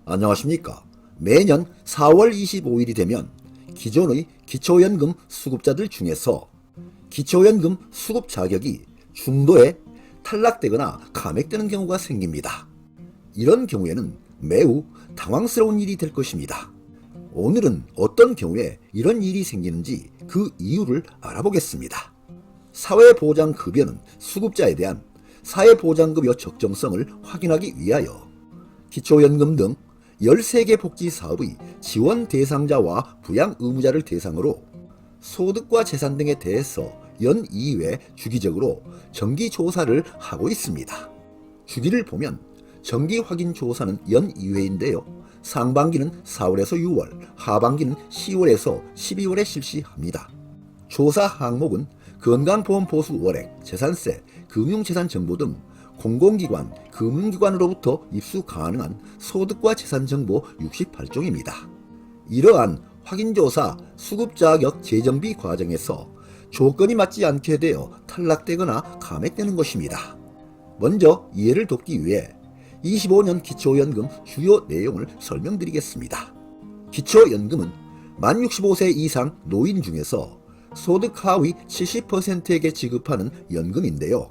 안녕하십니까. 매년 4월 25일이 되면 기존의 기초연금 수급자들 중에서 기초연금 수급 자격이 중도에 탈락되거나 감액되는 경우가 생깁니다. 이런 경우에는 매우 당황스러운 일이 될 것입니다. 오늘은 어떤 경우에 이런 일이 생기는지 그 이유를 알아보겠습니다. 사회보장급여는 수급자에 대한 사회보장급여 적정성을 확인하기 위하여 기초연금 등 13개 복지사업의 지원 대상자와 부양 의무자를 대상으로 소득과 재산 등에 대해서 연 2회 주기적으로 정기조사를 하고 있습니다. 주기를 보면 정기 확인 조사는 연 2회인데요. 상반기는 4월에서 6월, 하반기는 10월에서 12월에 실시합니다. 조사 항목은 건강보험보수 월액, 재산세, 금융재산정보 등 공공기관, 금융기관으로부터 입수 가능한 소득과 재산정보 68종입니다. 이러한 확인조사 수급자격 재정비 과정에서 조건이 맞지 않게 되어 탈락되거나 감액되는 것입니다. 먼저 이해를 돕기 위해 25년 기초연금 주요 내용을 설명드리겠습니다. 기초연금은 만 65세 이상 노인 중에서 소득 하위 70%에게 지급하는 연금인데요.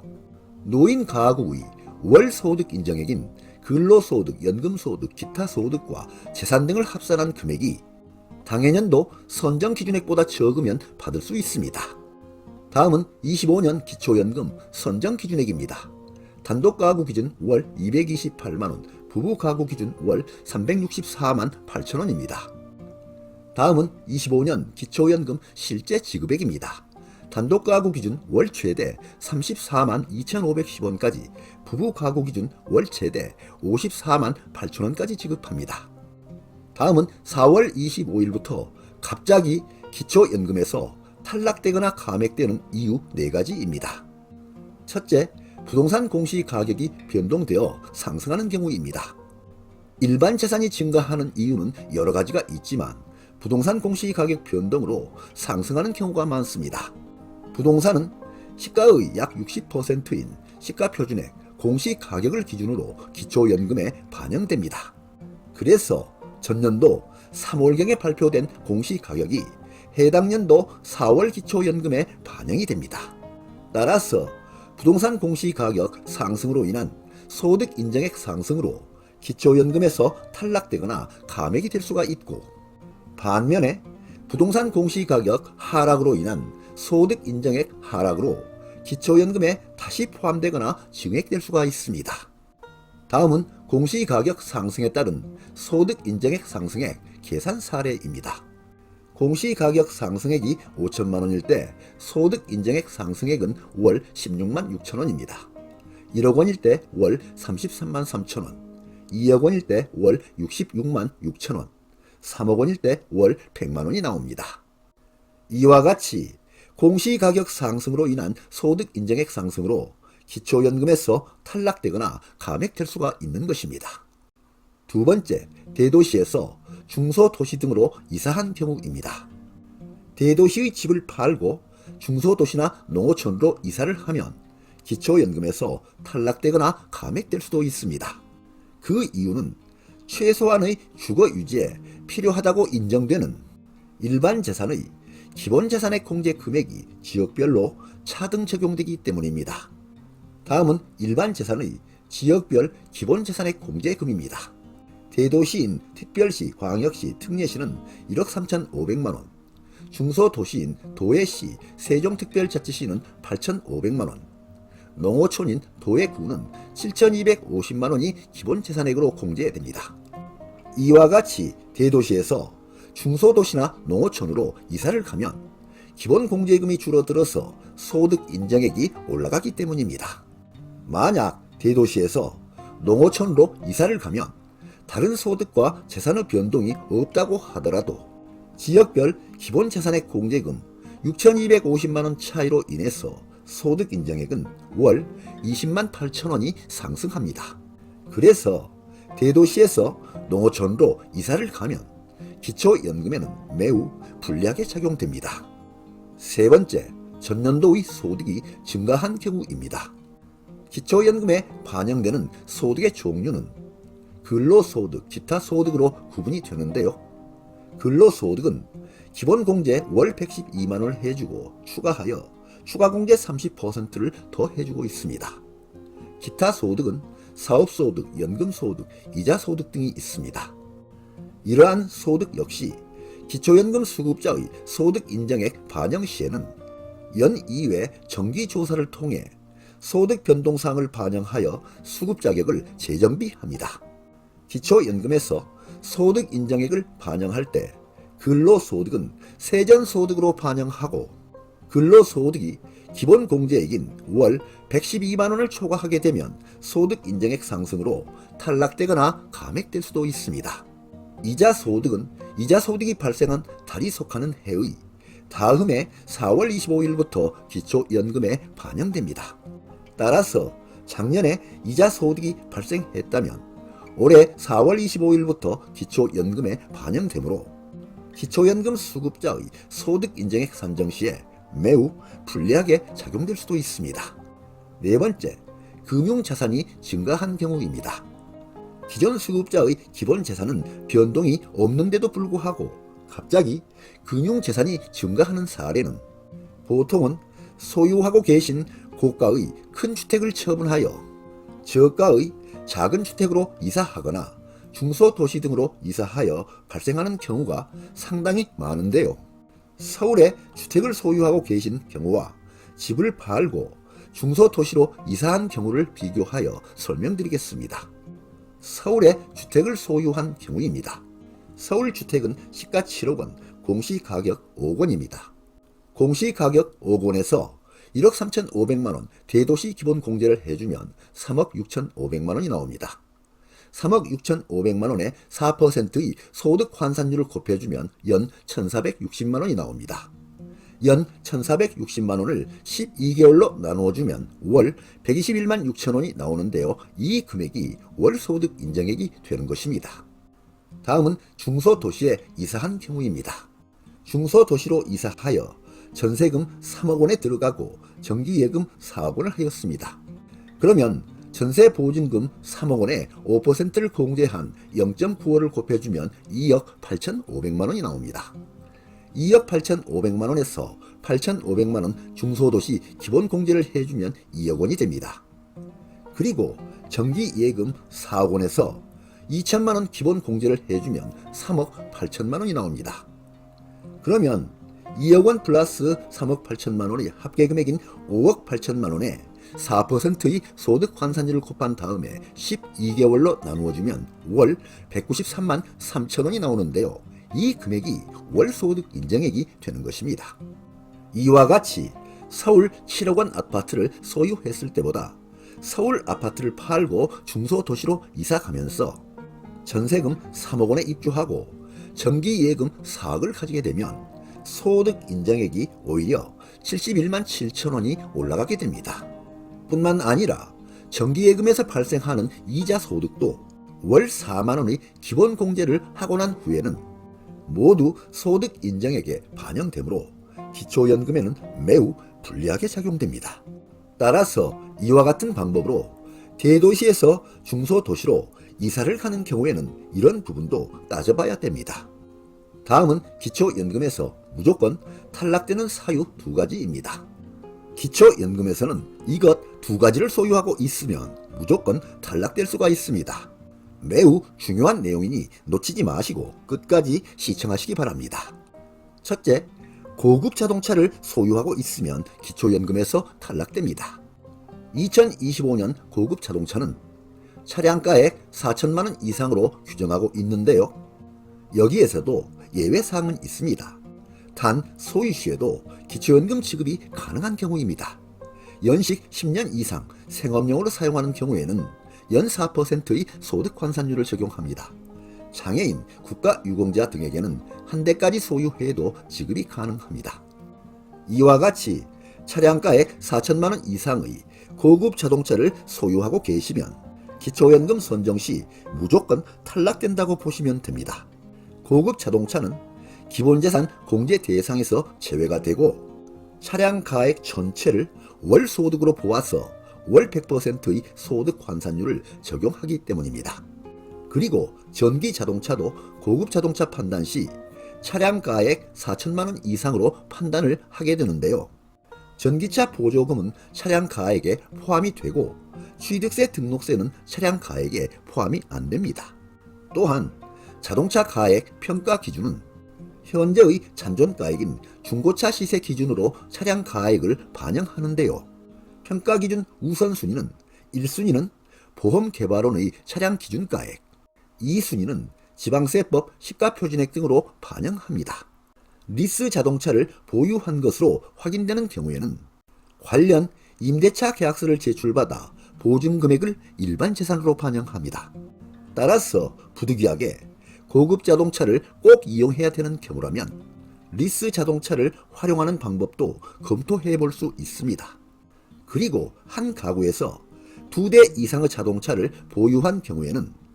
노인 가구의 월 소득 인정액인 근로소득, 연금소득, 기타 소득과 재산 등을 합산한 금액이 당해년도 선정 기준액보다 적으면 받을 수 있습니다. 다음은 25년 기초연금 선정 기준액입니다. 단독 가구 기준 월 228만원, 부부 가구 기준 월 364만 8천원입니다. 다음은 25년 기초연금 실제 지급액입니다. 단독 가구 기준 월 최대 34만 2,510원까지, 부부 가구 기준 월 최대 54만 8천원까지 지급합니다. 다음은 4월 25일부터 갑자기 기초연금에서 탈락되거나 감액되는 이유 4가지입니다. 첫째, 부동산 공시가격이 변동되어 상승하는 경우입니다. 일반 재산이 증가하는 이유는 여러 가지가 있지만 부동산 공시가격 변동으로 상승하는 경우가 많습니다. 부동산은 시가의 약 60%인 시가표준액 공시가격을 기준으로 기초연금에 반영됩니다. 그래서 전년도 3월경에 발표된 공시가격이 해당 년도 4월 기초연금에 반영이 됩니다. 따라서 부동산 공시가격 상승으로 인한 소득 인정액 상승으로 기초연금에서 탈락되거나 감액이 될 수가 있고, 반면에 부동산 공시가격 하락으로 인한 소득 인정액 하락으로 기초연금에 다시 포함되거나 증액될 수가 있습니다. 다음은 공시가격 상승에 따른 소득 인정액 상승액 계산 사례입니다. 공시가격 상승액이 5천만원일 때 소득 인정액 상승액은 월 16만 6천원입니다. 1억 원일 때 월 33만 3천원, 2억 원일 때 월 66만 6천원, 3억 원일 때 월 100만원이 나옵니다. 이와 같이 공시가격 상승으로 인한 소득 인정액 상승으로 기초연금에서 탈락되거나 감액될 수가 있는 것입니다. 두 번째, 대도시에서 중소도시 등으로 이사한 경우입니다. 대도시의 집을 팔고 중소도시나 농어촌으로 이사를 하면 기초연금에서 탈락되거나 감액될 수도 있습니다. 그 이유는 최소한의 주거 유지에 필요하다고 인정되는 일반 재산의 기본 재산의 공제 금액이 지역별로 차등 적용되기 때문입니다. 다음은 일반 재산의 지역별 기본 재산의 공제금입니다. 대도시인 특별시, 광역시, 특례시는 1억 3,500만원, 중소도시인 도회시, 세종특별자치시는 8,500만원, 농어촌인 도회구는 7,250만원이 기본 재산액으로 공제됩니다. 이와 같이 대도시에서 중소도시나 농어촌으로 이사를 가면 기본 공제금이 줄어들어서 소득 인정액이 올라가기 때문입니다. 만약 대도시에서 농어촌으로 이사를 가면 다른 소득과 재산의 변동이 없다고 하더라도 지역별 기본 재산액 공제금 6,250만원 차이로 인해서 소득 인정액은 월 20만 8천원이 상승합니다. 그래서 대도시에서 농어촌으로 이사를 가면 기초연금에는 매우 불리하게 작용됩니다. 세 번째, 전년도의 소득이 증가한 경우입니다. 기초연금에 반영되는 소득의 종류는 근로소득, 기타 소득으로 구분이 되는데요. 근로소득은 기본공제 월 112만원을 해주고 추가하여 추가공제 30%를 더 해주고 있습니다. 기타 소득은 사업소득, 연금소득, 이자소득 등이 있습니다. 이러한 소득 역시 기초연금 수급자의 소득 인정액 반영 시에는 연 2회 정기조사를 통해 소득 변동사항을 반영하여 수급 자격을 재정비합니다. 기초연금에서 소득 인정액을 반영할 때 근로소득은 세전소득으로 반영하고 근로소득이 기본공제액인 월 112만원을 초과하게 되면 소득 인정액 상승으로 탈락되거나 감액될 수도 있습니다. 이자소득은 이자소득이 발생한 달이 속하는 해의 다음해 4월 25일부터 기초연금에 반영됩니다. 따라서 작년에 이자소득이 발생했다면 올해 4월 25일부터 기초연금에 반영되므로 기초연금 수급자의 소득 인정액 산정 시에 매우 불리하게 작용될 수도 있습니다. 네 번째, 금융자산이 증가한 경우입니다. 기존 수급자의 기본 재산은 변동이 없는데도 불구하고 갑자기 금융재산이 증가하는 사례는 보통은 소유하고 계신 고가의 큰 주택을 처분하여 저가의 작은 주택으로 이사하거나 중소도시 등으로 이사하여 발생하는 경우가 상당히 많은데요. 서울에 주택을 소유하고 계신 경우와 집을 팔고 중소도시로 이사한 경우를 비교하여 설명드리겠습니다. 서울에 주택을 소유한 경우입니다. 서울 주택은 시가 7억원, 공시가격 5억원입니다. 공시가격 5억원에서 1억 3,500만원 대도시 기본공제를 해주면 3억 6,500만원이 나옵니다. 3억 6,500만원에 4%의 소득 환산율을 곱해주면 연 1,460만원이 나옵니다. 연 1,460만원을 12개월로 나누어주면 월 121만 6천원이 나오는데요. 이 금액이 월 소득 인정액이 되는 것입니다. 다음은 중소도시에 이사한 경우입니다. 중소도시로 이사하여 전세금 3억원에 들어가고 전기예금 4억원을 하였습니다. 그러면 전세보증금 3억원에 5%를 공제한 0.95를 곱해주면 2억 8,500만원이 나옵니다. 2억 8,500만원에서 8,500만원 중소도시 기본공제를 해주면 2억원이 됩니다. 그리고 전기예금 4억원에서 2천만원 기본공제를 해주면 3억 8천만원이 나옵니다. 그러면 2억원 플러스 3억 8천만원의 합계금액인 5억 8천만원에 4%의 소득 환산율을 곱한 다음에 12개월로 나누어주면 월 193만 3천원이 나오는데요. 이 금액이 월 소득 인정액이 되는 것입니다. 이와 같이 서울 7억원 아파트를 소유했을 때보다 서울 아파트를 팔고 중소도시로 이사가면서 전세금 3억원에 입주하고 전기예금 4억을 가지게 되면 소득 인정액이 오히려 71만 7천원이 올라가게 됩니다. 뿐만 아니라 전기예금에서 발생하는 이자 소득도 월 4만원의 기본공제를 하고 난 후에는 모두 소득 인정액에 반영되므로 기초연금에는 매우 불리하게 작용됩니다. 따라서 이와 같은 방법으로 대도시에서 중소도시로 이사를 가는 경우에는 이런 부분도 따져봐야 됩니다. 다음은 기초연금에서 무조건 탈락되는 사유 2가지입니다. 기초연금에서는 이것 2가지를 소유하고 있으면 무조건 탈락될 수가 있습니다. 매우 중요한 내용이니 놓치지 마시고 끝까지 시청하시기 바랍니다. 첫째, 고급 자동차를 소유하고 있으면 기초연금에서 탈락됩니다. 2025년 고급 자동차는 차량가액 4천만원 이상으로 규정하고 있는데요. 여기에서도 예외사항은 있습니다. 단 소유 시에도 기초연금 지급이 가능한 경우입니다. 연식 10년 이상 생업용으로 사용하는 경우에는 연 4%의 소득 환산율을 적용합니다. 장애인, 국가유공자 등에게는 한 대까지 소유해도 지급이 가능합니다. 이와 같이 차량가액 4천만원 이상의 고급 자동차를 소유하고 계시면 기초연금 선정 시 무조건 탈락된다고 보시면 됩니다. 고급 자동차는 기본재산 공제 대상에서 제외가 되고 차량 가액 전체를 월 소득으로 보아서 월 100%의 소득 환산율을 적용하기 때문입니다. 그리고 전기 자동차도 고급 자동차 판단 시 차량 가액 4천만 원 이상으로 판단을 하게 되는데요. 전기차 보조금은 차량 가액에 포함이 되고 취득세 등록세는 차량 가액에 포함이 안 됩니다. 또한 자동차 가액 평가 기준은 현재의 잔존가액인 중고차 시세 기준으로 차량 가액을 반영하는데요. 평가 기준 우선순위는 1순위는 보험개발원의 차량 기준가액, 2순위는 지방세법 시가표준액 등으로 반영합니다. 리스 자동차를 보유한 것으로 확인되는 경우에는 관련 임대차 계약서를 제출받아 보증금액을 일반 재산으로 반영합니다. 따라서 부득이하게 고급 자동차를 꼭 이용해야 되는 경우라면 리스 자동차를 활용하는 방법도 검토해 볼 수 있습니다. 그리고 한 가구에서 2대 이상의 자동차를 보유한 경우에는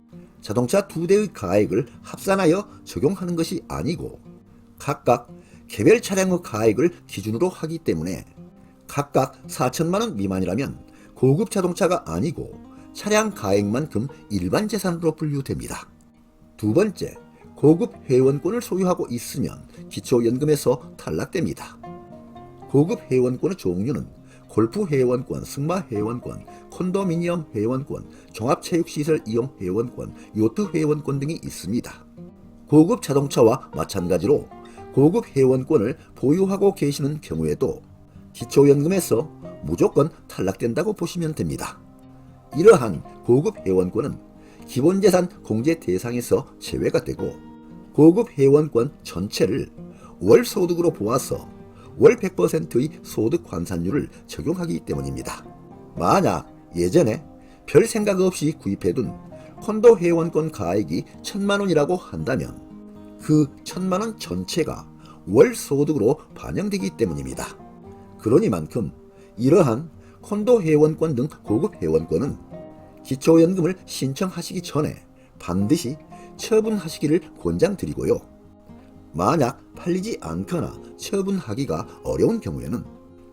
자동차 2대의 가액을 합산하여 적용하는 것이 아니고 각각 개별 차량의 가액을 기준으로 하기 때문에 각각 4천만 원 미만이라면 고급 자동차가 아니고 차량 가액만큼 일반 재산으로 분류됩니다. 두 번째, 고급 회원권을 소유하고 있으면 기초연금에서 탈락됩니다. 고급 회원권의 종류는 골프 회원권, 승마 회원권, 콘도미니엄 회원권, 종합체육시설 이용 회원권, 요트 회원권 등이 있습니다. 고급 자동차와 마찬가지로 고급 회원권을 보유하고 계시는 경우에도 기초연금에서 무조건 탈락된다고 보시면 됩니다. 이러한 고급 회원권은 기본재산 공제 대상에서 제외가 되고 고급 회원권 전체를 월 소득으로 보아서 월 100%의 소득 환산율을 적용하기 때문입니다. 만약 예전에 별 생각 없이 구입해둔 콘도 회원권 가액이 1,000만 원이라고 한다면 그 1,000만 원 전체가 월 소득으로 반영되기 때문입니다. 그러니만큼 이러한 콘도 회원권 등 고급 회원권은 기초연금을 신청하시기 전에 반드시 처분하시기를 권장드리고요. 만약 팔리지 않거나 처분하기가 어려운 경우에는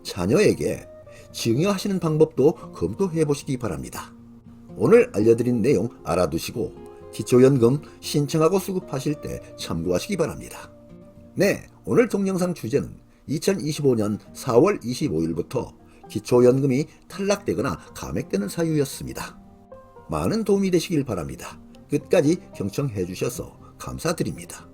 자녀에게 증여하시는 방법도 검토해 보시기 바랍니다. 오늘 알려드린 내용 알아두시고 기초연금 신청하고 수급하실 때 참고하시기 바랍니다. 네, 오늘 동영상 주제는 2025년 4월 25일부터 기초연금이 탈락되거나 감액되는 사유였습니다. 많은 도움이 되시길 바랍니다. 끝까지 경청해 주셔서 감사드립니다.